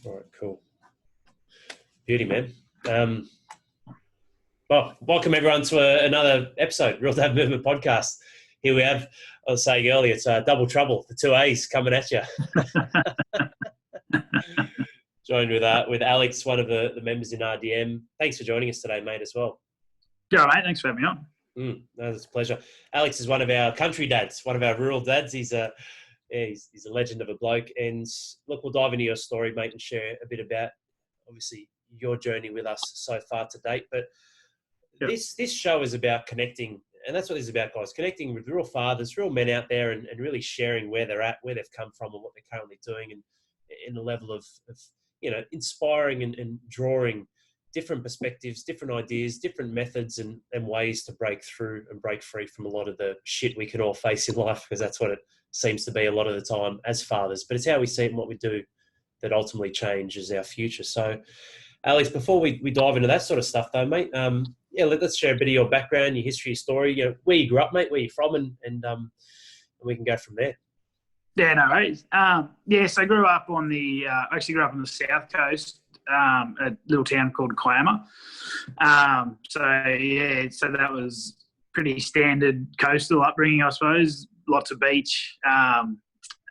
All right, cool. Beauty, man. Well, welcome everyone to another episode, Real Dad Movement Podcast. Here we have, I was saying earlier, it's double trouble, the two A's coming at you. Joined with Alex, one of the members in RDM. Thanks for joining us today, mate, as well. Yeah, mate. Thanks for having me on. No, it's a pleasure. Alex is one of our country dads, one of our rural dads. He's a legend of a bloke. And look, we'll dive into your story, mate, and share a bit about, obviously, your journey with us so far to date. But this show is about connecting, and that's what this is about, guys, connecting with real fathers, real men out there, and really sharing where they're at, where they've come from, and what they're currently doing, and in the level of inspiring and drawing different perspectives, different ideas, different methods and ways to break through and break free from a lot of the shit we can all face in life, because that's what it seems to be a lot of the time as fathers. But it's how we see it and what we do that ultimately changes our future. So, Alex, before we dive into that sort of stuff, though, mate, let's share a bit of your background, your history, your story, where you grew up, mate, where you're from, and we can go from there. Yeah, no worries. So I grew up on the south coast, a little town called Kiama. So that was pretty standard coastal upbringing, I suppose. Lots of beach.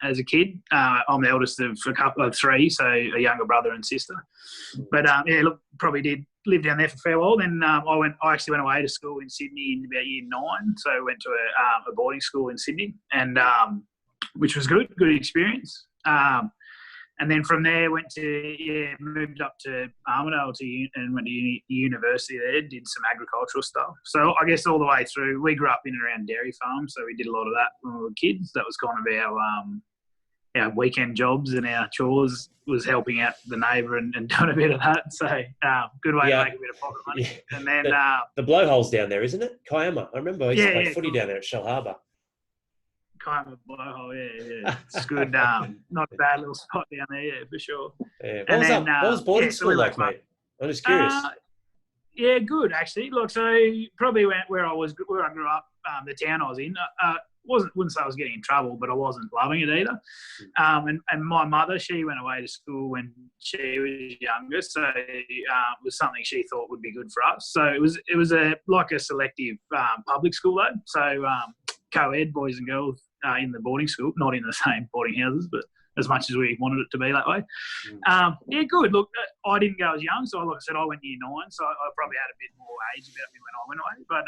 As a kid, I'm the eldest of a couple of three, so a younger brother and sister. But probably did live down there for a fair while. Then I actually went away to school in Sydney in about year 9. So I went to a boarding school in Sydney, and which was good experience. And then from there moved up to Armidale and went to university there, did some agricultural stuff. So I guess all the way through, we grew up in and around dairy farms, so we did a lot of that when we were kids. That was kind of our weekend jobs and our chores, was helping out the neighbour and doing a bit of that. So good way to make a bit of pocket money. Yeah. And then the blowhole's down there, isn't it? Kiama. I remember I used to play footy down there at Shell Harbour. Kind of blowhole, yeah. It's good. Not a bad little spot down there, yeah, for sure. Yeah. What was boarding school like, mate? I'm just curious. Good actually. Look, so probably where I grew up, the town I was in, wouldn't say I was getting in trouble, but I wasn't loving it either. And my mother, she went away to school when she was younger, so it was something she thought would be good for us. So it was a selective public school though. So co-ed, boys and girls in the boarding school, not in the same boarding houses, but as much as we wanted it to be that way. Good. Look, I didn't go as young, so like I said, I went year 9, so I probably had a bit more age about me when I went away. But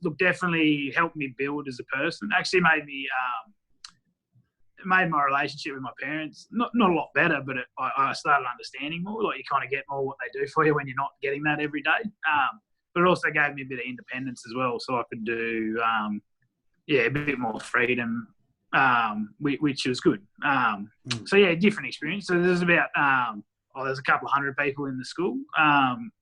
look, definitely helped me build as a person. Actually made me made my relationship with my parents not a lot better, but I started understanding more. Like, you kind of get more what they do for you when you're not getting that every day. But it also gave me a bit of independence as well, so I could do a bit more freedom, which was good. Different experience. So there's about there's a couple of hundred people in the school.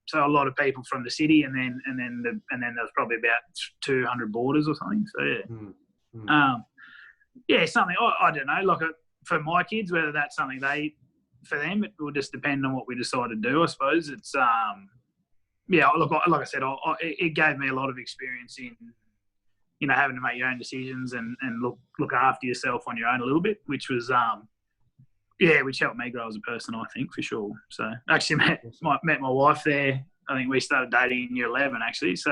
So a lot of people from the city, and then there's probably about 200 boarders or something. So something I don't know. Like for my kids, whether that's something for them, it will just depend on what we decide to do. I suppose it's look, like I said, it gave me a lot of experience in having to make your own decisions and look after yourself on your own a little bit, which was which helped me grow as a person, I think, for sure. So actually met my wife there. I think we started dating in year 11 actually. So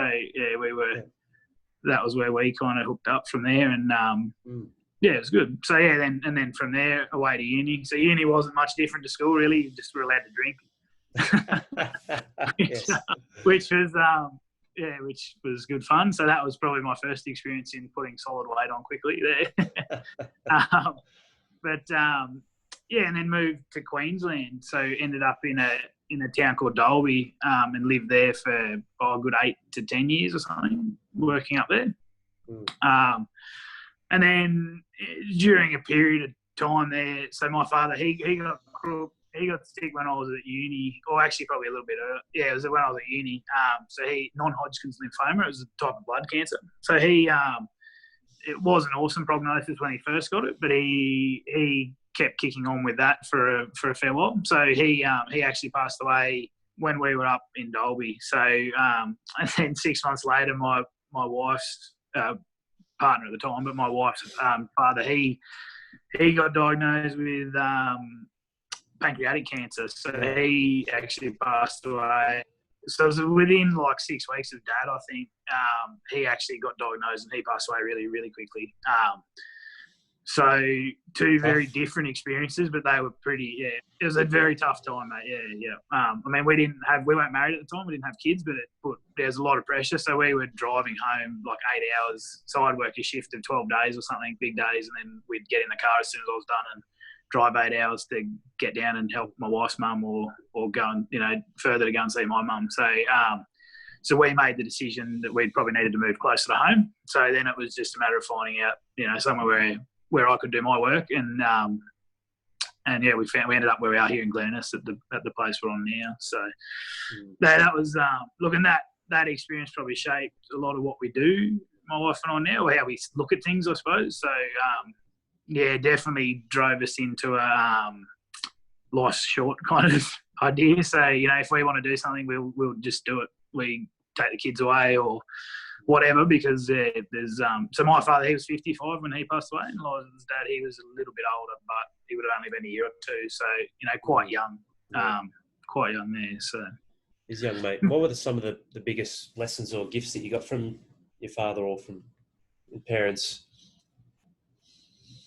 that was where we kind of hooked up from there, and it was good. So then from there away to uni. So uni wasn't much different to school really. You just were allowed to drink. which was good fun. So that was probably my first experience in putting solid weight on quickly there. And then moved to Queensland. So ended up in a town called Dalby, and lived there for a good 8 to 10 years or something, working up there. And then during a period of time there, so my father, he got sick when I was at uni, or actually probably a little bit earlier. Yeah, it was when I was at uni. So he non-Hodgkin's lymphoma. It was a type of blood cancer. So it was an awesome prognosis when he first got it, but he kept kicking on with that for a fair while. So he actually passed away when we were up in Dalby. So and then 6 months later, my wife's partner at the time, but my wife's father, he got diagnosed with pancreatic cancer. So he actually passed away. So it was within like 6 weeks of Dad, I think. He actually got diagnosed and he passed away really, really quickly. So two very different experiences, but they were pretty. Yeah, it was a very tough time, mate. Yeah. I mean, we weren't married at the time. We didn't have kids, but there was a lot of pressure. So we were driving home like 8 hours. So I'd work a shift of 12 days or something, big days, and then we'd get in the car as soon as I was done and drive 8 hours to get down and help my wife's mum or go and, further to go and see my mum. So we made the decision that we'd probably needed to move closer to home. So then it was just a matter of finding out, somewhere where I could do my work. And yeah, we ended up where we are here in Glennis at the place we're on now. So that was, looking that experience probably shaped a lot of what we do, my wife and I now, or how we look at things, I suppose. So, yeah, definitely drove us into a life's short kind of idea. So, if we want to do something, we'll just do it. We take the kids away or whatever, because there's so my father, he was 55 when he passed away, and Liza's dad, he was a little bit older, but he would have only been a year or two, so quite young there. So he's young, mate. What were some of the biggest lessons or gifts that you got from your father or from your parents?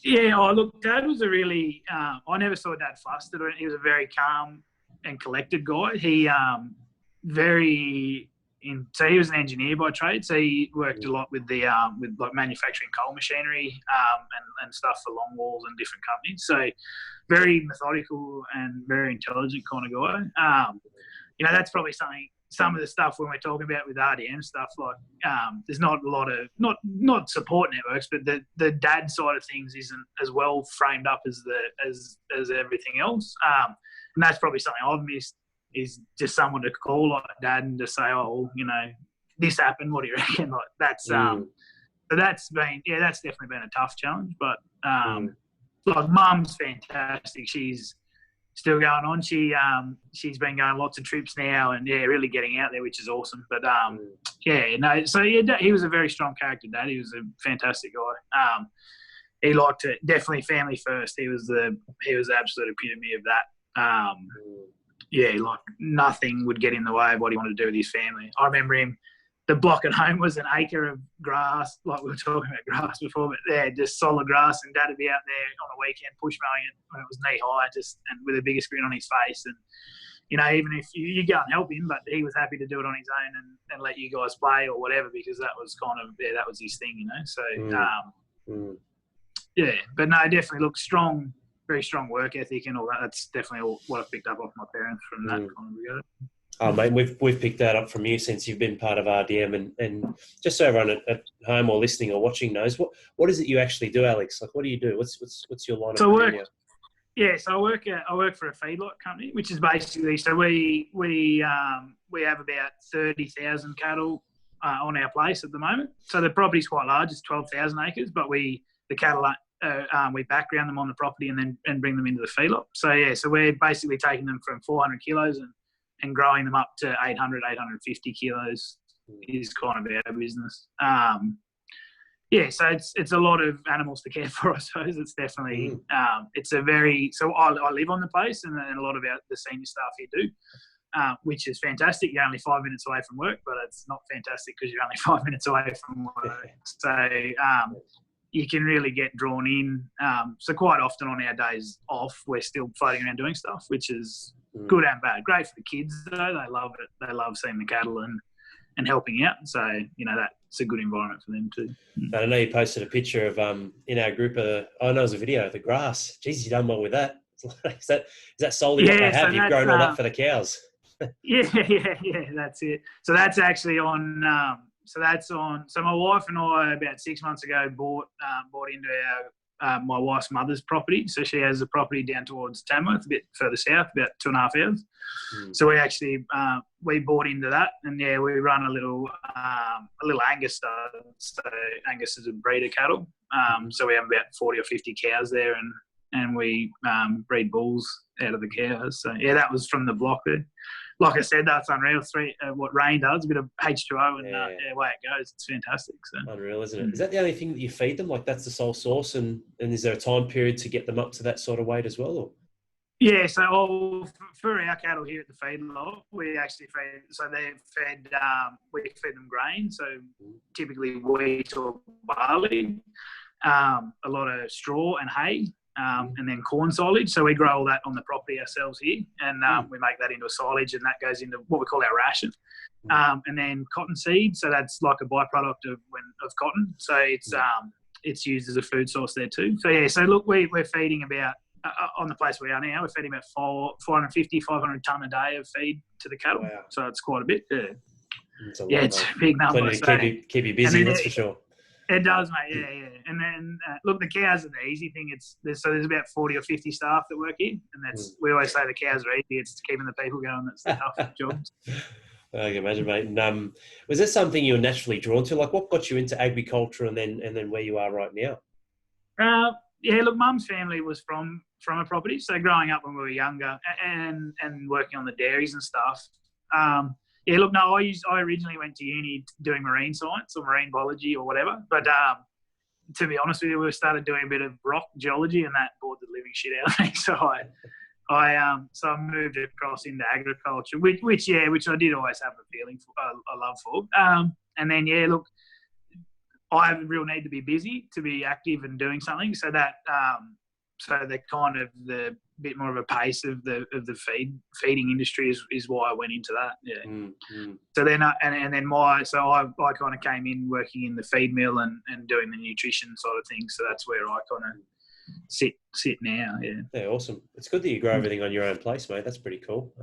Yeah, look, Dad was a really I never saw Dad flustered. He was a very calm and collected guy. He so he was an engineer by trade. So he worked a lot with like manufacturing coal machinery and stuff for longwalls and different companies. So very methodical and very intelligent kind of guy. That's probably something. Some of the stuff when we're talking about with RDM stuff, like there's not a lot of not support networks, but the dad side of things isn't as well framed up as everything else. And that's probably something I've missed, is just someone to call like Dad and just say, oh, this happened. What do you reckon? Like that's so that's definitely been a tough challenge. But like Mum's fantastic. She's still going on. She's been going lots of trips now and really getting out there, which is awesome. But so he was a very strong character, Dad. He was a fantastic guy. He liked it, definitely family first. He was the absolute epitome of that. Like nothing would get in the way of what he wanted to do with his family. I remember him, the block at home was an acre of grass, like we were talking about grass before, but just solid grass, and Dad would be out there on a weekend push mowing it when it was knee high, and with a biggest grin on his face. And, even if you go and help him, but he was happy to do it on his own and let you guys play or whatever, because that was kind of, that was his thing, So, but no, definitely look strong, very strong work ethic and all that. That's definitely what I've picked up off my parents from that kind of regard. Oh, mate, we've picked that up from you since you've been part of RDM, and just so everyone at home or listening or watching knows, what is it you actually do, Alex? Like, what do you do? What's your line of work? So I work for a feedlot company, which is basically, so we have about 30,000 cattle on our place at the moment. So the property's quite large; it's 12,000 acres, but the cattle we background them on the property and bring them into the feedlot. So we're basically taking them from 400 kilos and growing them up to 800, 850 kilos is kind of our business. So it's a lot of animals to care for, I suppose. It's definitely, it's a very, so I live on the place, and a lot of the senior staff here do, which is fantastic. You're only 5 minutes away from work, but it's not fantastic because you're only 5 minutes away from work. So you can really get drawn in. So quite often on our days off, we're still floating around doing stuff, which is good and bad. Great for the kids, though. They love it. They love seeing the cattle and helping out. So, that's a good environment for them too. I know you posted a picture of in our group it was a video of the grass. Jeez, you done well with that. Is that solely what they have? You've grown all that for the cows. Yeah, that's it. So that's actually on. So my wife and I about 6 months ago bought into my wife's mother's property. So she has a property down towards Tamworth, a bit further south, about 2.5 hours. So we actually we bought into that, and we run a little Angus stud. So Angus is a breeder cattle. So we have about 40 or 50 cows there, and we breed bulls out of the cows. So that was from the block there. Like I said, that's unreal. What rain does, a bit of H2O, and away it goes. It's fantastic. So. Unreal, isn't it? Is that the only thing that you feed them? Like, that's the sole source, and is there a time period to get them up to that sort of weight as well? Or? Yeah, so for our cattle here at the feedlot, we actually feed. So they're fed. We feed them grain, so typically wheat or barley. A lot of straw and hay, and then corn silage. So we grow all that on the property ourselves here, and we make that into a silage, and that goes into what we call our ration. And then cotton seed. So that's like a byproduct of cotton. So it's used as a food source there too. So yeah. So look, we're feeding about. On the place we are now, we're feeding about 450, 500 tonne a day of feed to the cattle. Wow. So it's quite a bit. It's a lot, it's a big number. Plenty to keep you busy, that's for sure. It does, mate. Yeah. And then, look, the cows are the easy thing. There's about 40 or 50 staff that work here. And we always say the cows are easy. It's keeping the people going. That's the tough job. I can imagine, mate. And, was there something you were naturally drawn to? Like, what got you into agriculture and then where you are right now? Yeah, look, Mum's family was from a property. So growing up when we were younger and working on the dairies and stuff. Yeah, look, no, I originally went to uni doing marine science or marine biology or whatever. But to be honest with you, we started doing a bit of rock geology, and that bored the living shit out of me. So I moved across into agriculture, which I did always have a feeling for, a love for. And then yeah, look, I have a real need to be busy, to be active and doing something. So that the kind of the bit more of a pace of the feeding industry is why I went into that. Yeah. So then I kind of came in working in the feed mill and doing the nutrition side of things. So that's where I kind of sit now. Yeah. Yeah, awesome. It's good that you grow everything on your own place, mate. That's pretty cool.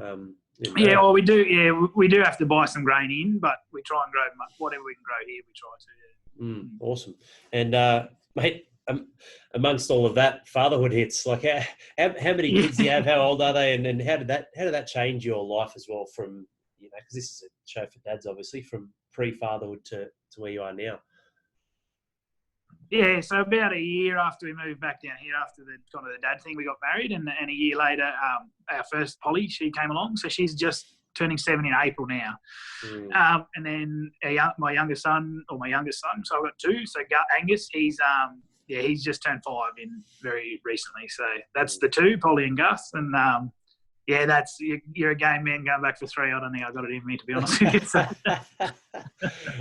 Yeah, well, we do. Yeah, we do have to buy some grain in, but we try and grow whatever we can grow here. We try to. Yeah. Awesome. And mate, amongst all of that, fatherhood hits. Like, how many kids do you have? How old are they? And how did that change your life as well? From because this is a show for dads, obviously, from pre-fatherhood to where you are now. Yeah, so about a year after we moved back down here, after the kind of the dad thing, we got married, and a year later, our first Polly, she came along. So she's just turning 7 in April now. And then my youngest son, so I've got 2. So Angus, he's just turned 5 in very recently. So that's the 2, Polly and Gus. And that's you're a game man going back for 3. I don't think I got it in me, to be honest with you. So.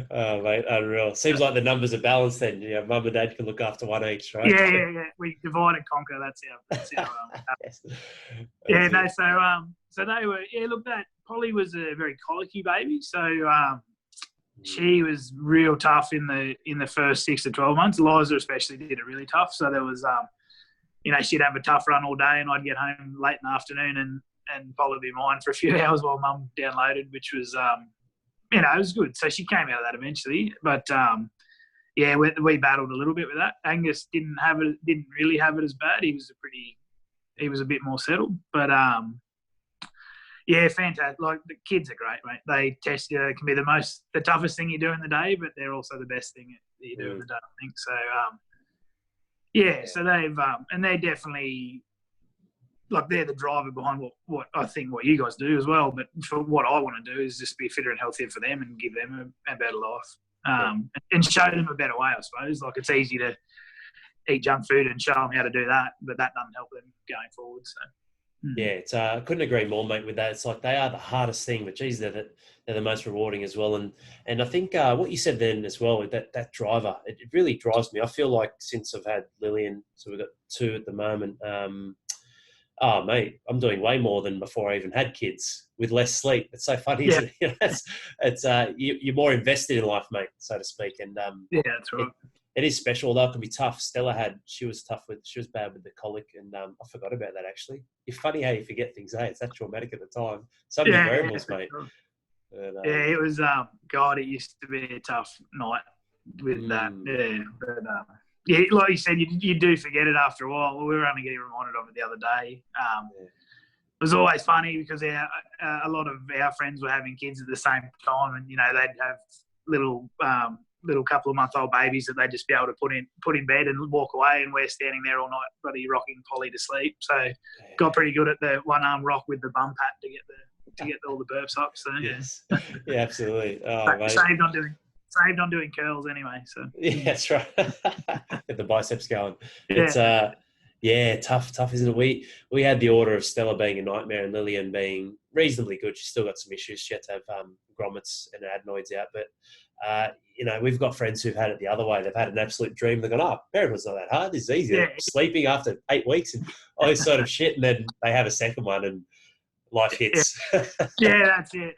Oh, mate, unreal. Seems like the numbers are balanced then. Mum and dad can look after one each, right? Yeah. We divide and conquer. That's our yes. Yeah, no, so they were, look, that Polly was a very colicky baby. So she was real tough in the first 6 to 12 months. Liza especially did it really tough. So there was, she'd have a tough run all day, and I'd get home late in the afternoon and Polly would be mine for a few hours while Mum downloaded, which was, it was good. So she came out of that eventually. But, we battled a little bit with that. Angus didn't really have it as bad. He was a bit more settled. But, fantastic. Like, the kids are great, mate. They test you. It can be the toughest thing you do in the day, but they're also the best thing that you do in the day, I think. So, so they've, and they're definitely, like, they're the driver behind what I think what you guys do as well. But for what I want to do is just be fitter and healthier for them and give them a better life, and show them a better way, I suppose. Like, it's easy to eat junk food and show them how to do that, but that doesn't help them going forward. So. Yeah, it's couldn't agree more, mate, with that. It's like they are the hardest thing, but geez, they're the most rewarding as well. And I think what you said then as well, that driver, it really drives me. I feel like since I've had Lillian, so we've got 2 at the moment. Mate, I'm doing way more than before I even had kids with less sleep. It's so funny, isn't it? It's you're more invested in life, mate, so to speak. And that's right. It is special, although it can be tough. Stella she was bad with the colic, and I forgot about that actually. It's funny how you forget things, eh? It's that traumatic at the time. So many variables, mate. Sure. But, it was, God, it used to be a tough night with that. Yeah, but like you said, you do forget it after a while. We were only getting reminded of it the other day. It was always funny because a lot of our friends were having kids at the same time, and they'd have little couple of month old babies that they'd just be able to put in bed and walk away, and we're standing there all night bloody rocking Polly to sleep. So got pretty good at the one arm rock with the bum pat to get all the burps up. So yes, yeah, absolutely. Oh, mate. Saved on doing curls anyway. So yeah, that's right. Get the biceps going. Yeah. Yeah, tough, isn't it? We had the order of Stella being a nightmare and Lillian being reasonably good. She's still got some issues. She had to have grommets and adenoids out. But, we've got friends who've had it the other way. They've had an absolute dream. They've gone, parenthood's not that hard. This is easy. Yeah, They're sleeping after 8 weeks and all this sort of shit. And then they have a second one and life hits. yeah, that's it.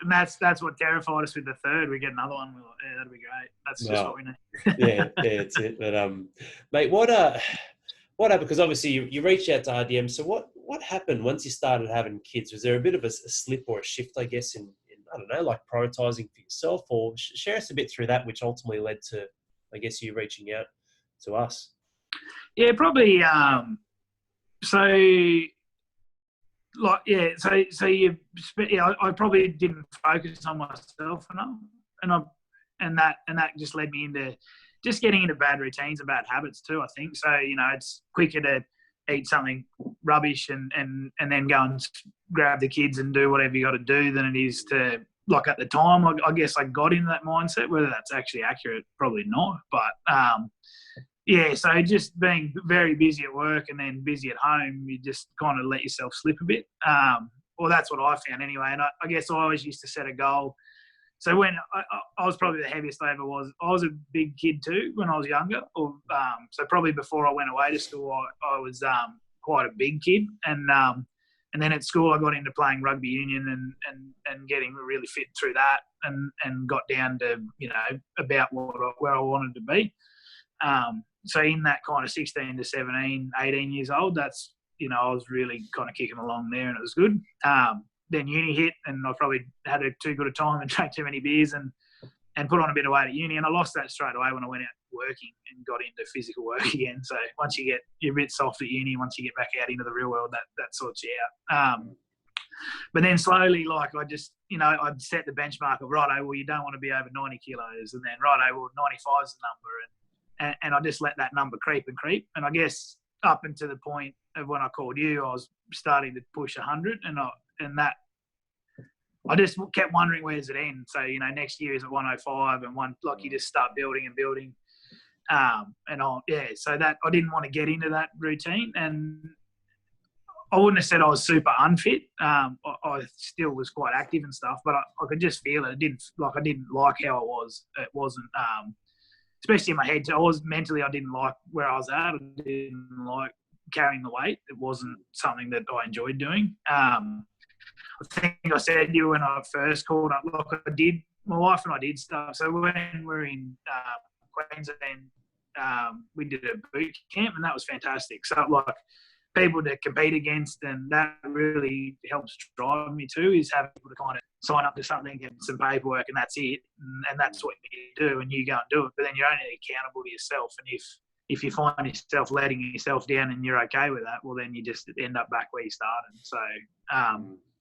And that's what terrified us with the third. We get another one. We're like, yeah, that'd be great. That's just what we need. yeah, that's it. But, mate, what happened? Because obviously you reached out to RDM. So what happened once you started having kids? Was there a bit of a slip or a shift, I guess, in I don't know, like prioritising for yourself? Or share us a bit through that, which ultimately led to, I guess, you reaching out to us. Yeah, probably. I probably didn't focus on myself enough, and that just led me into just getting into bad routines and bad habits too, I think. So, it's quicker to eat something rubbish and then go and grab the kids and do whatever you got to do than it is to, like, at the time, I guess I got into that mindset. Whether that's actually accurate, probably not. But, so just being very busy at work and then busy at home, you just kind of let yourself slip a bit. Well, that's what I found anyway. And I guess I always used to set a goal. So when I was probably the heaviest I ever was, I was a big kid too when I was younger. So probably before I went away to school, I was quite a big kid. And then at school, I got into playing rugby union and getting really fit through that and got down to, about where I wanted to be. So in that kind of 16 to 17, 18 years old, that's, I was really kind of kicking along there and it was good. Then uni hit and I probably had too good a time and drank too many beers and put on a bit of weight at uni. And I lost that straight away when I went out working and got into physical work again. So once you're a bit soft at uni, once you get back out into the real world, that sorts you out. But then slowly, like I just, I'd set the benchmark of, righto, well, you don't want to be over 90 kilos. And then, righto, well, 95 is the number. And I just let that number creep. And I guess up until the point of when I called you, I was starting to push 100 and that I just kept wondering where does it end. So, next year is at 105 and you just start building and building. So that I didn't want to get into that routine and I wouldn't have said I was super unfit. I still was quite active and stuff, but I could just feel it. I didn't like how I was. It wasn't, especially in my head. I didn't like where I was at. I didn't like carrying the weight. It wasn't something that I enjoyed doing. I think I said to you when I first called up, look, my wife and I did stuff. So when we were in Queensland, we did a boot camp and that was fantastic. So like people to compete against and that really helps drive me too, is having people to kind of sign up to something, get some paperwork and that's it. And that's what you do and you go and do it. But then you're only accountable to yourself. And if you find yourself letting yourself down and you're okay with that, well, then you just end up back where you started. So,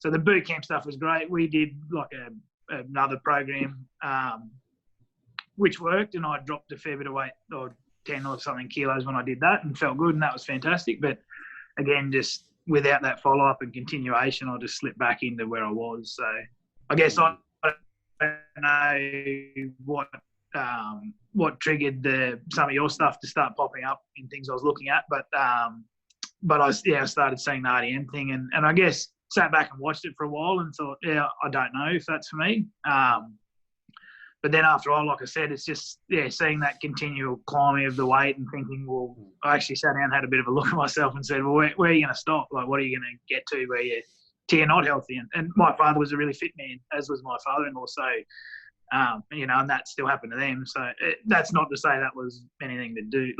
so the boot camp stuff was great. We did like another program, which worked, and I dropped a fair bit of weight, or 10 or something kilos when I did that, and felt good, and that was fantastic. But again, just without that follow up and continuation, I just slipped back into where I was. So I guess I don't know what triggered some of your stuff to start popping up in things I was looking at, but I started seeing the RDM thing, and I guess sat back and watched it for a while and thought, I don't know if that's for me. But then after all, like I said, it's just, seeing that continual climbing of the weight and thinking, well, I actually sat down and had a bit of a look at myself and said, well, where are you going to stop? Like, what are you going to get to where you're not healthy? And my father was a really fit man, as was my father-in-law. So, and that still happened to them. So that's not to say that was anything to do,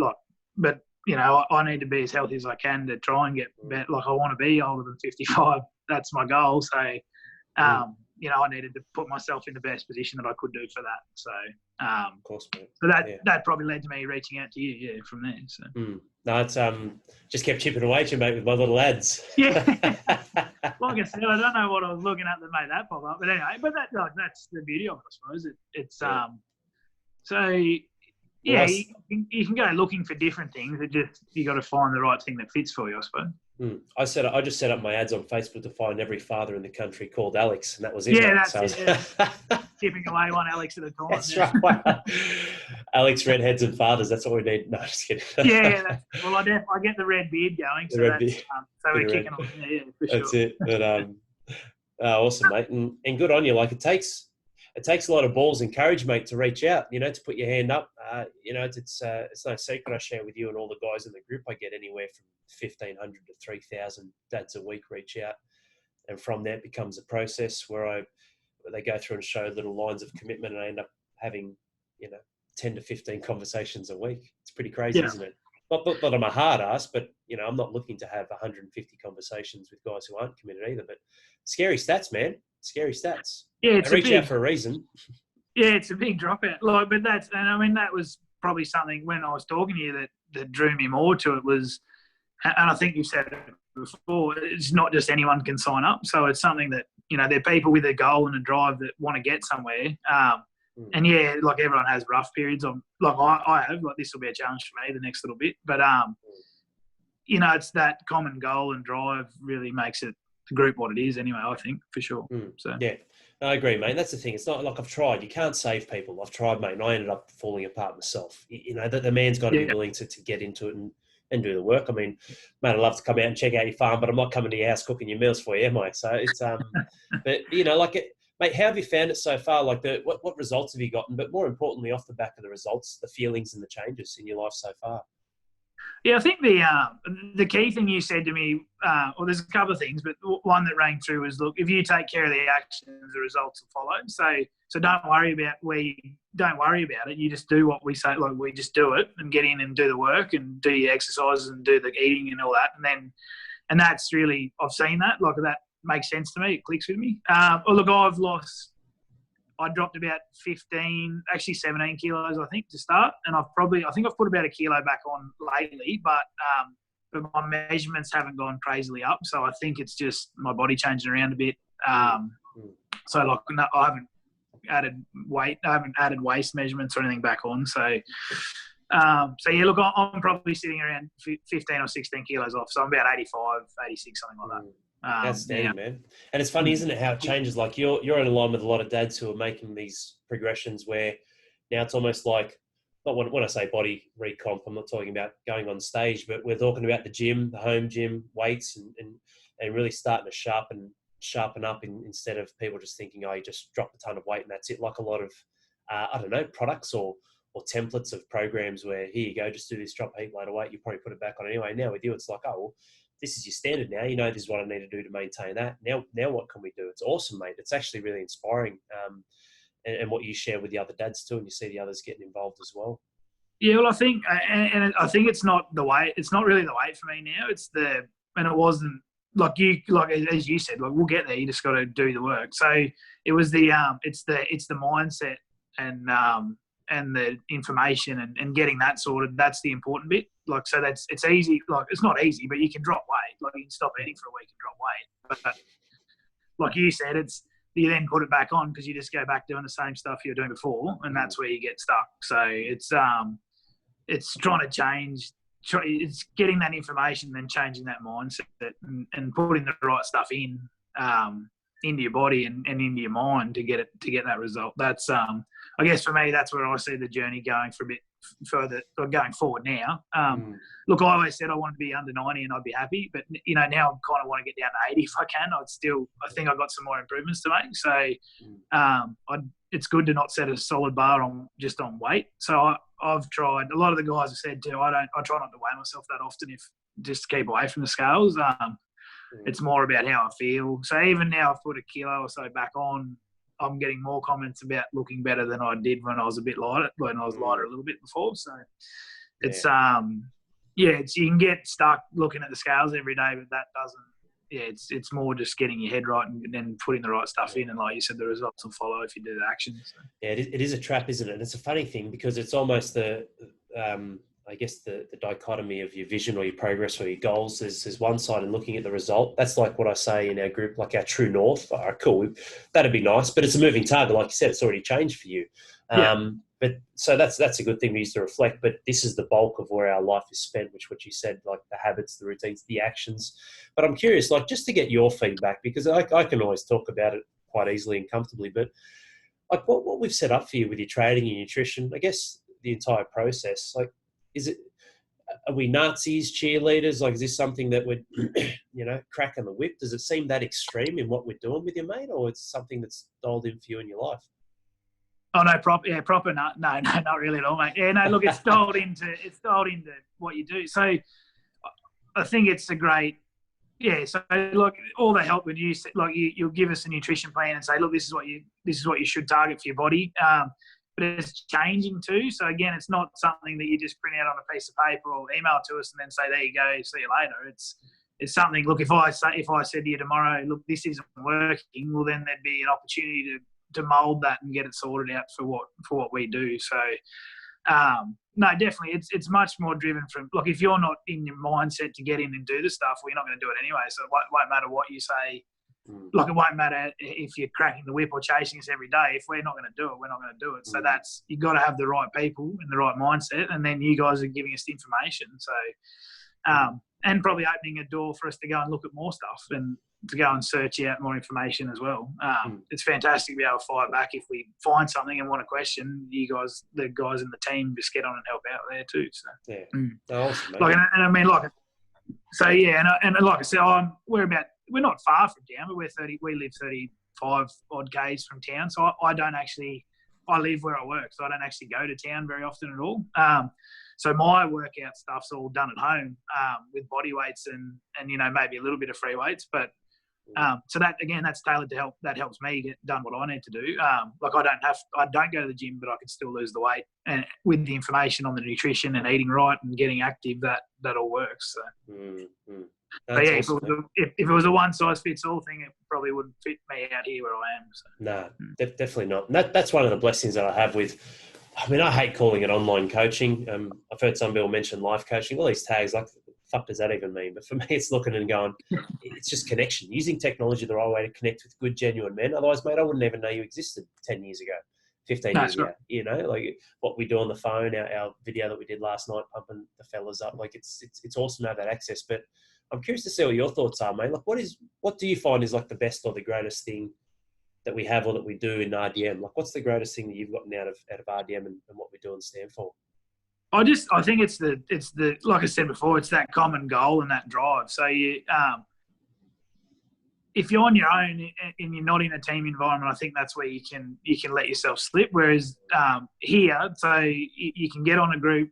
but I need to be as healthy as I can to try and get better. Like, I want to be older than 55. That's my goal. So, I needed to put myself in the best position that I could do for that. So, of course, mate. So that probably led to me reaching out to you, from there. So. No, it's just kept chipping away at you, mate, with my little ads. Yeah. Like I said, I don't know what I was looking at that made that pop up. But anyway, that's the beauty of it, I suppose. You can go looking for different things. You got to find the right thing that fits for you, I suppose. I just set up my ads on Facebook to find every father in the country called Alex, and that was it. Yeah, that's it. Yeah. chipping away one Alex at a time. That's right. Wow. Alex, redheads and fathers. That's what we need. No, just kidding. Well, I get the red beard going, so so we're kicking on. Yeah, for sure. That's it. But awesome, mate, and good on you. Like it takes a lot of balls and courage, mate, to reach out. You know, to put your hand up. You know, it's no secret. I share with you and all the guys in the group. I get anywhere from 1,500 to 3,000 dads a week reach out, and from that becomes a process where they go through and show little lines of commitment, and I end up having 10 to 15 conversations a week. It's pretty crazy, isn't it? Not that I'm a hard ass, but I'm not looking to have 150 conversations with guys who aren't committed either. But scary stats, man. Scary stats. Yeah, it's reach out for a reason. Yeah, it's a big dropout. But that was probably something when I was talking to you that drew me more to it was, and I think you said it before, it's not just anyone can sign up. So it's something that they're people with a goal and a drive that want to get somewhere. And yeah, like everyone has rough periods. I have. Like this will be a challenge for me the next little bit. But it's that common goal and drive really makes it the group what it is. Anyway, I think for sure. So yeah, I agree, mate. That's the thing. It's not like I've tried. You can't save people. I've tried, mate, and I ended up falling apart myself. The man's got to be willing to get into it and do the work. I mean, mate, I'd love to come out and check out your farm, but I'm not coming to your house cooking your meals for you, am I? So it's but mate, how have you found it so far? Like, what results have you gotten? But more importantly, off the back of the results, the feelings and the changes in your life so far. Yeah, I think the key thing you said to me, well, there's a couple of things, but one that rang through was, look, if you take care of the actions, the results will follow. So don't worry about don't worry about it. You just do what we say. Like, we just do it and get in and do the work and do your exercises and do the eating and all that. And that's really, I've seen that. Like, that makes sense to me. It clicks with me. Look, I dropped about 17 kilos, I think, to start. And I think I've put about a kilo back on lately, but my measurements haven't gone crazily up. So I think it's just my body changing around a bit. So like, no, I haven't added weight. I haven't added waist measurements or anything back on. So yeah, look, I'm probably sitting around 15 or 16 kilos off. So I'm about 85, 86, something like that. That's standing, man. And it's funny, isn't it, how it changes? Like you're in line with a lot of dads who are making these progressions where now it's almost like, not when I say body recomp, I'm not talking about going on stage, but we're talking about the gym, the home gym, weights, and really starting to sharpen up instead of people just thinking, oh, you just drop a ton of weight and that's it. Like a lot of, products or templates of programs where, here you go, just do this, drop a heap load of weight, you probably put it back on anyway. Now with you, it's like, oh, well, this is your standard now. This is what I need to do to maintain that. Now what can we do? It's awesome, mate. It's actually really inspiring. And what you share with the other dads too, and you see the others getting involved as well. Yeah, well, I think, and I think it's not the weight. It's not really the weight for me now. And it wasn't as you said, like, we'll get there. You just got to do the work. So it was it's the mindset and the information and getting that sorted. That's the important bit. Like, so it's easy. Like, it's not easy, but you can drop weight. Like, you can stop eating for a week and drop weight. But like you said, you then put it back on because you just go back doing the same stuff you were doing before, and that's where you get stuck. So it's trying to change. It's getting that information, then changing that mindset and putting the right stuff into your body and into your mind to get that result. That's I guess for me, that's where I see the journey going for a bit further, or going forward now. Look, I always said I wanted to be under 90 and I'd be happy, but now I kind of want to get down to 80 if I can. I think I've got some more improvements to make. So it's good to not set a solid bar on weight. So I've tried. A lot of the guys have said too, I try not to weigh myself that often, if just to keep away from the scales. It's more about how I feel. So even now I've put a kilo or so back on, I'm getting more comments about looking better than I did when I was a bit lighter, when I was lighter a little bit before. So it's, you can get stuck looking at the scales every day, but that doesn't, it's more just getting your head right and then putting the right stuff in. And like you said, the results will follow if you do the actions. So. Yeah, it is a trap, isn't it? And it's a funny thing because it's almost the dichotomy of your vision or your progress or your goals. There's one side and looking at the result. That's like what I say in our group, like our true north. All right, cool. That'd be nice, but it's a moving target. Like you said, it's already changed for you. But so that's a good thing we used to reflect, but this is the bulk of where our life is spent, which what you said, like the habits, the routines, the actions. But I'm curious, like just to get your feedback, because I can always talk about it quite easily and comfortably, but like what we've set up for you with your training and nutrition, I guess the entire process, like, are we Nazis, cheerleaders? Like, is this something that would, cracking the whip? Does it seem that extreme in what we're doing with you, mate? Or it's something that's dialed in for you in your life? Oh no, proper. No, not really at all, mate. Yeah, no, look, it's dialed into what you do. So I think it's a great, yeah. So look, all the help with you, like you'll give us a nutrition plan and say, look, this is what you should target for your body. But it's changing too. So again, it's not something that you just print out on a piece of paper or email to us and then say, there you go, see you later. It's something. Look, if I said to you tomorrow, look, this isn't working, well, then there'd be an opportunity to mould that and get it sorted out for what we do. So, no, definitely, it's much more driven from. Look, if you're not in your mindset to get in and do the stuff, well, you're not going to do it anyway. So it won't matter what you say. Like, it won't matter if you're cracking the whip or chasing us every day. If we're not going to do it, we're not going to do it. So you've got to have the right people and the right mindset, and then you guys are giving us the information. So, and probably opening a door for us to go and look at more stuff and to go and search out more information as well. It's fantastic to be able to fire back if we find something and want a question. You guys, the guys in the team, just get on and help out there too. So yeah, awesome, mate. Like, and I mean, like, so yeah, and like I said, we're not far from town, but we live 35 odd k's from town. So I live where I work, so I don't actually go to town very often at all. So my workout stuff's all done at home with body weights and maybe a little bit of free weights. But so that's tailored to help. That helps me get done what I need to do. Like I don't go to the gym, but I can still lose the weight. And with the information on the nutrition and eating right and getting active, that all works. So. But yeah, awesome, if it was a one-size-fits-all thing, it probably wouldn't fit me out here where I am. So. No, definitely not. And that's one of the blessings that I have with, I mean, I hate calling it online coaching. I've heard some people mention life coaching, all these tags, like, the fuck does that even mean? But for me, it's looking and going, it's just connection, using technology the right way to connect with good, genuine men. Otherwise, mate, I wouldn't even know you existed 10 years ago, 15 years ago. Right. Like what we do on the phone, our video that we did last night, pumping the fellas up. Like, it's awesome to have that access. But I'm curious to see what your thoughts are, mate. Like, what do you find is like the best or the greatest thing that we have or that we do in RDM? Like, what's the greatest thing that you've gotten out of RDM and what we do and stand for? I think it's the like I said before, it's that common goal and that drive. So you, if you're on your own and you're not in a team environment, I think that's where you can let yourself slip. Whereas here, so you can get on a group.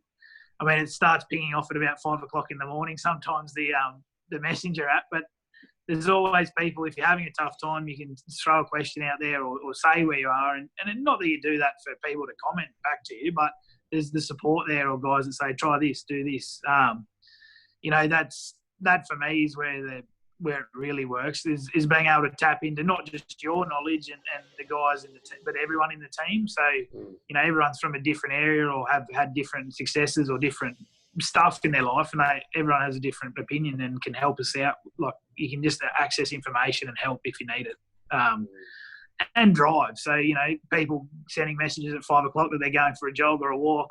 I mean, it starts pinging off at about 5 o'clock in the morning. Sometimes the messenger app, but there's always people. If you're having a tough time, you can throw a question out there or say where you are, and not that you do that for people to comment back to you, but there's the support there, or guys that say, try this, do this. That for me is where it really works, is being able to tap into not just your knowledge and the guys in the team, but everyone in the team. So, everyone's from a different area or have had different successes or different stuff in their life, and everyone has a different opinion and can help us out. Like, you can just access information and help if you need it. And drive. So, people sending messages at 5 o'clock that they're going for a jog or a walk,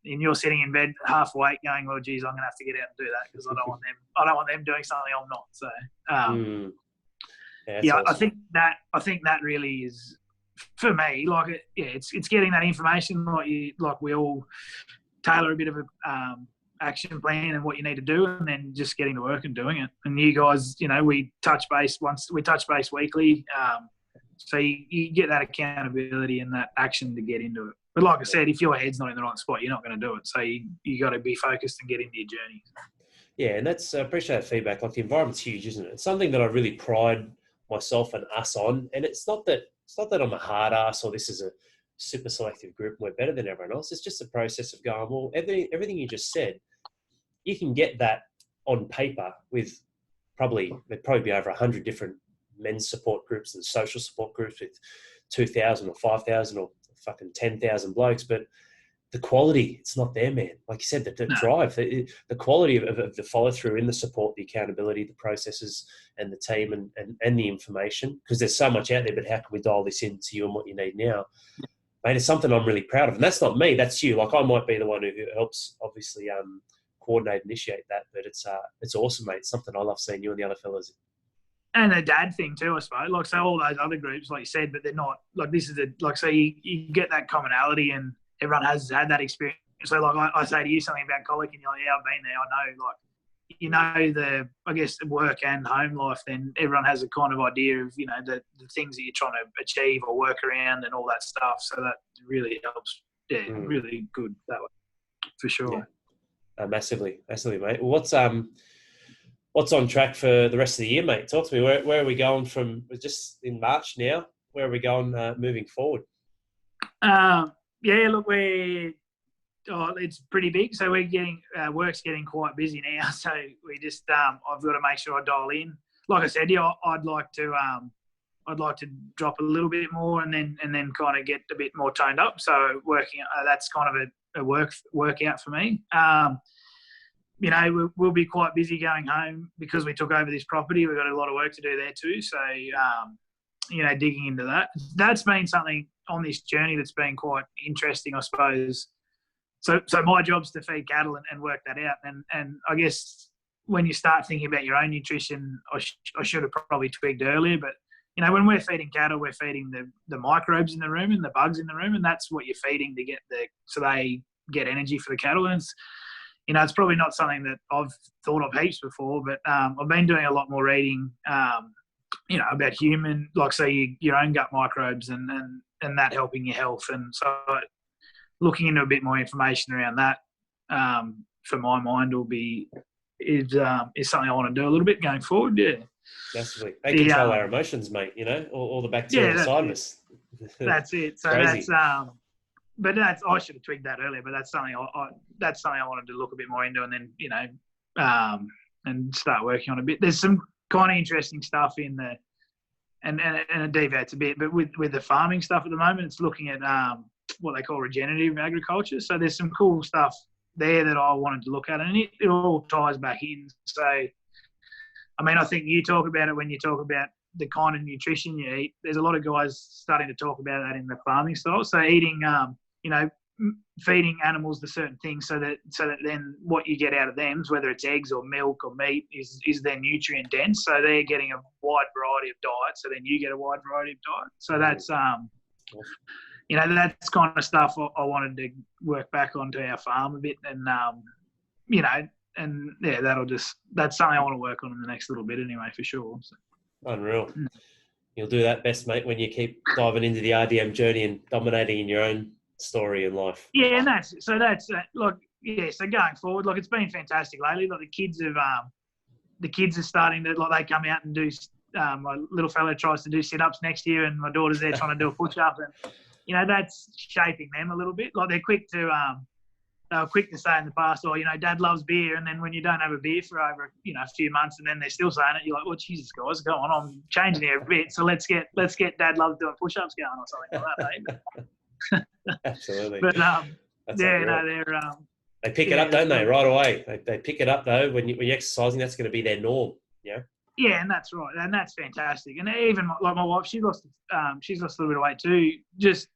and you're sitting in bed half awake going, well, geez, I'm going to have to get out and do that because I don't want them doing something I'm not. So, awesome. I think that really is, for me, like, it's getting that information, like we all tailor a bit of a action plan and what you need to do, and then just getting to work and doing it. And you guys, we touch base weekly. So you get that accountability and that action to get into it. But like I said, if your head's not in the right spot, you're not going to do it. So you got to be focused and get into your journey. Yeah, and that's appreciate that feedback. Like, the environment's huge, isn't it? It's something that I really pride myself and us on. And it's not that I'm a hard ass or this is a super selective group and we're better than everyone else. It's just a process of going, well, everything you just said, you can get that on paper with there'd probably be over 100 different men's support groups and social support groups with 2,000 or 5,000 or fucking 10,000 blokes, but the quality, it's not there, man. Like you said, the drive, the quality of the follow through in the support, the accountability, the processes and the team and the information, because there's so much out there, but how can we dial this into you and what you need now? Mate, it's something I'm really proud of. And that's not me, that's you. Like, I might be the one who helps obviously coordinate, initiate that, but it's awesome, mate. It's something I love seeing you and the other fellas. and the dad thing too, I suppose. Like, so all those other groups, like you said, but they're not like this is like, so you get that commonality, and everyone has had that experience. So like I say to you something about colic, and you're like, yeah, I've been there. I know, like, you know, I guess work and home life. Then everyone has a kind of idea of, you know, the things that you're trying to achieve or work around and all that stuff. So that really helps. Yeah, really good that way for sure. Yeah. Massively, mate. What's on track for the rest of the year, mate? Talk to me. Where are we going from? We're just in March now. Where are we going moving forward? Yeah, look, it's pretty big. So we're getting work's getting quite busy now. So we just I've got to make sure I dial in. Like I said, yeah, I'd like to drop a little bit more and then kind of get a bit more toned up. So working that's kind of a workout for me. You know, we'll be quite busy going home because we took over this property. We've got a lot of work to do there too. So, you know, digging into that. That's been something on this journey that's been quite interesting, I suppose. So my job's to feed cattle and work that out. And I guess when you start thinking about your own nutrition, I should have probably twigged earlier, but, you know, when we're feeding cattle, we're feeding the microbes in the room and the bugs in the room, and that's what you're feeding to get so they get energy for the cattle. And it's, you know, it's probably not something that I've thought of heaps before, but I've been doing a lot more reading, you know, about human, like say your own gut microbes and that helping your health. And so looking into a bit more information around that, for my mind is something I want to do a little bit going forward. Yeah. Massively. They control our emotions, mate, you know, all the bacteria inside of us. That's it. So crazy. But I should have twigged that earlier. But that's something I wanted to look a bit more into, and then, you know, and start working on a bit. There's some kind of interesting stuff in the, and it deviates a bit, but with the farming stuff at the moment, it's looking at what they call regenerative agriculture. So there's some cool stuff there that I wanted to look at, and it all ties back in. So, I mean, I think you talk about it when you talk about the kind of nutrition you eat. There's a lot of guys starting to talk about that in the farming style. So eating, you know, feeding animals the certain things so that then what you get out of them, whether it's eggs or milk or meat, is then nutrient dense. So they're getting a wide variety of diets. So then you get a wide variety of diet. So that's, you know, that's kind of stuff I wanted to work back onto our farm a bit. And, you know, and yeah, that's something I want to work on in the next little bit anyway, for sure. So. Unreal. You'll do that best, mate, when you keep diving into the RDM journey and dominating in your own story in life. Yeah, and that's like, yeah, so going forward, like, it's been fantastic lately. Like, the kids are starting to, like, they come out and do, my little fellow tries to do sit-ups next year, and my daughter's there trying to do a push-up, and, you know, that's shaping them a little bit. Like, they were quick to say in the past, oh, you know, Dad loves beer, and then when you don't have a beer for over, you know, a few months, and then they're still saying it, you're like, well, Jesus, guys, go on, I'm changing it a bit, so let's get Dad loves doing push-ups going or something like that, mate. Absolutely. But yeah, unreal. No, they're they pick it up, don't they? Right away. They pick it up though when you're exercising. That's going to be their norm. Yeah. Yeah, and that's right, and that's fantastic. And even like my wife, she's lost a little bit of weight too, just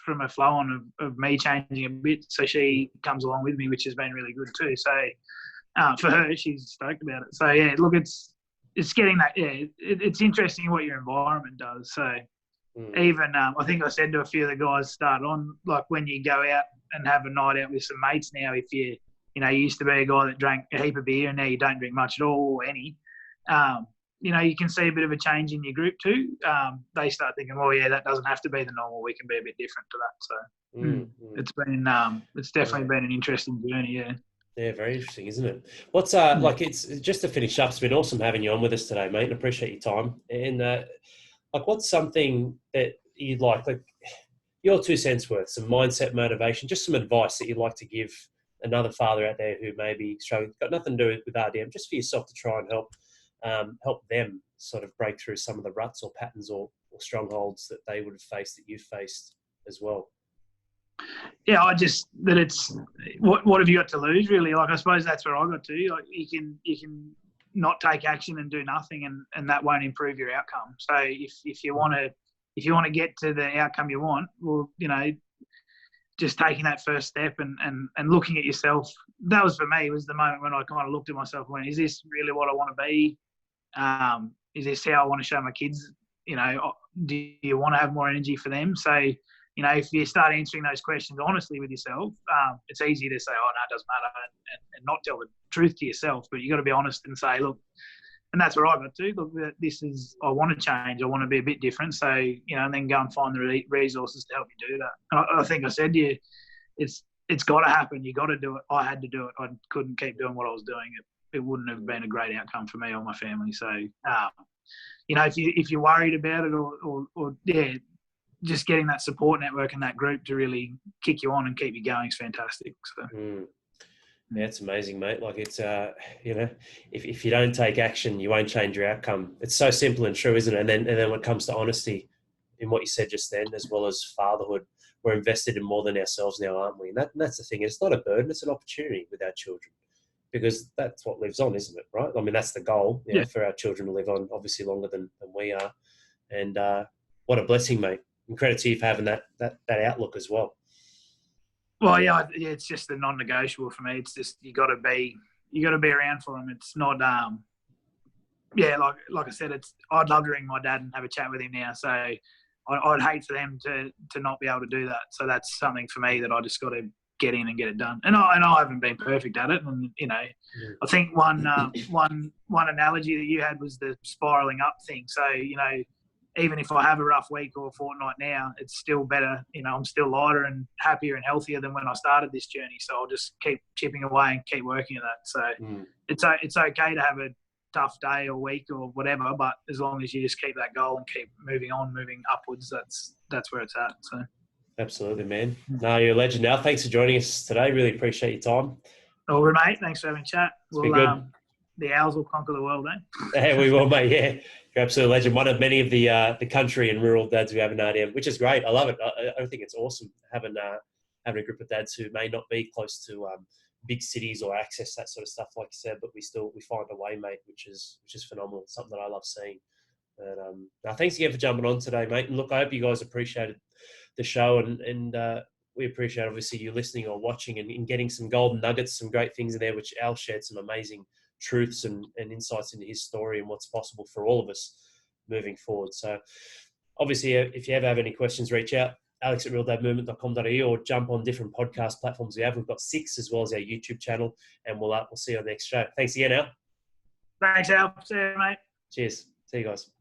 from a flow on of me changing a bit. So she comes along with me, which has been really good too. So for her, she's stoked about it. So yeah, look, it's getting that. Yeah, it's interesting what your environment does. So. Even I think I said to a few of the guys start on, like, when you go out and have a night out with some mates now, if you used to be a guy that drank a heap of beer and now you don't drink much at all or any, you know, you can see a bit of a change in your group too. They start thinking, well, yeah, that doesn't have to be the normal. We can be a bit different to that. So it's definitely been an interesting journey. Yeah. Yeah, very interesting, isn't it? What's like, it's just to finish up. It's been awesome having you on with us today, mate, and appreciate your time. And like, what's something that you'd like your 2 cents worth, some mindset, motivation, just some advice that you'd like to give another father out there who may be struggling, got nothing to do with RDM, just for yourself to try and help them sort of break through some of the ruts or patterns or strongholds that they would have faced, that you've faced as well? Yeah, it's what have you got to lose, really? Like, I suppose that's where I got to. Like, you can not take action and do nothing, and that won't improve your outcome. So if you want to get to the outcome you want, well, you know, just taking that first step and looking at yourself. That was, for me, was the moment when I kind of looked at myself and went, is this really what I want to be? Is this how I want to show my kids? Do you want to have more energy for them? So, if you start answering those questions honestly with yourself, it's easy to say, oh, no, it doesn't matter, and not tell the truth to yourself. But you got to be honest and say, look, and that's where I got to. Look, I want to change. I want to be a bit different. So, and then go and find the resources to help you do that. And I think I said to you, it's got to happen. You got to do it. I had to do it. I couldn't keep doing what I was doing. It wouldn't have been a great outcome for me or my family. So, if you're worried about it or just getting that support network and that group to really kick you on and keep you going is fantastic. So. Yeah, it's amazing, mate. Like it's, if you don't take action, you won't change your outcome. It's so simple and true, isn't it? And then when it comes to honesty, in what you said just then, as well as fatherhood, we're invested in more than ourselves now, aren't we? And that's the thing. It's not a burden; it's an opportunity with our children, because that's what lives on, isn't it? Right? I mean, that's the goal, for our children to live on, obviously longer than we are. And what a blessing, mate! And credit to you for having that outlook as well. Well, it's just a non-negotiable for me. It's just you got to be around for them. It's not, like I said, I'd love to ring my dad and have a chat with him now. So I'd hate for them to not be able to do that. So that's something for me that I just got to get in and get it done. And I haven't been perfect at it. And I think one analogy that you had was the spiraling up thing. So even if I have a rough week or a fortnight now, it's still better. I'm still lighter and happier and healthier than when I started this journey. So I'll just keep chipping away and keep working at that. So it's okay to have a tough day or week or whatever, but as long as you just keep that goal and keep moving on, moving upwards, that's where it's at. So absolutely, man. No, you're a legend now. Thanks for joining us today. Really appreciate your time. All right, mate. Thanks for having a chat. The Owls will conquer the world, eh? Yeah, we will, mate. Yeah, you're absolutely a legend. One of many of the country and rural dads who have an RDM, which is great. I love it. I think it's awesome having a group of dads who may not be close to big cities or access that sort of stuff, like you said, but we find a way, mate, which is phenomenal. It's something that I love seeing. And thanks again for jumping on today, mate. And look, I hope you guys appreciated the show, and we appreciate obviously you listening or watching and getting some golden nuggets, some great things in there, which Al shared some amazing truths and insights into his story and what's possible for all of us moving forward. So obviously, if you ever have any questions, reach out, alex@realdadmovement.com.au, or jump on different podcast platforms we have. We've got 6 as well as our YouTube channel, and we'll see you on the next show. Thanks again, Al. Thanks, Al. See you, mate. Cheers. See you guys.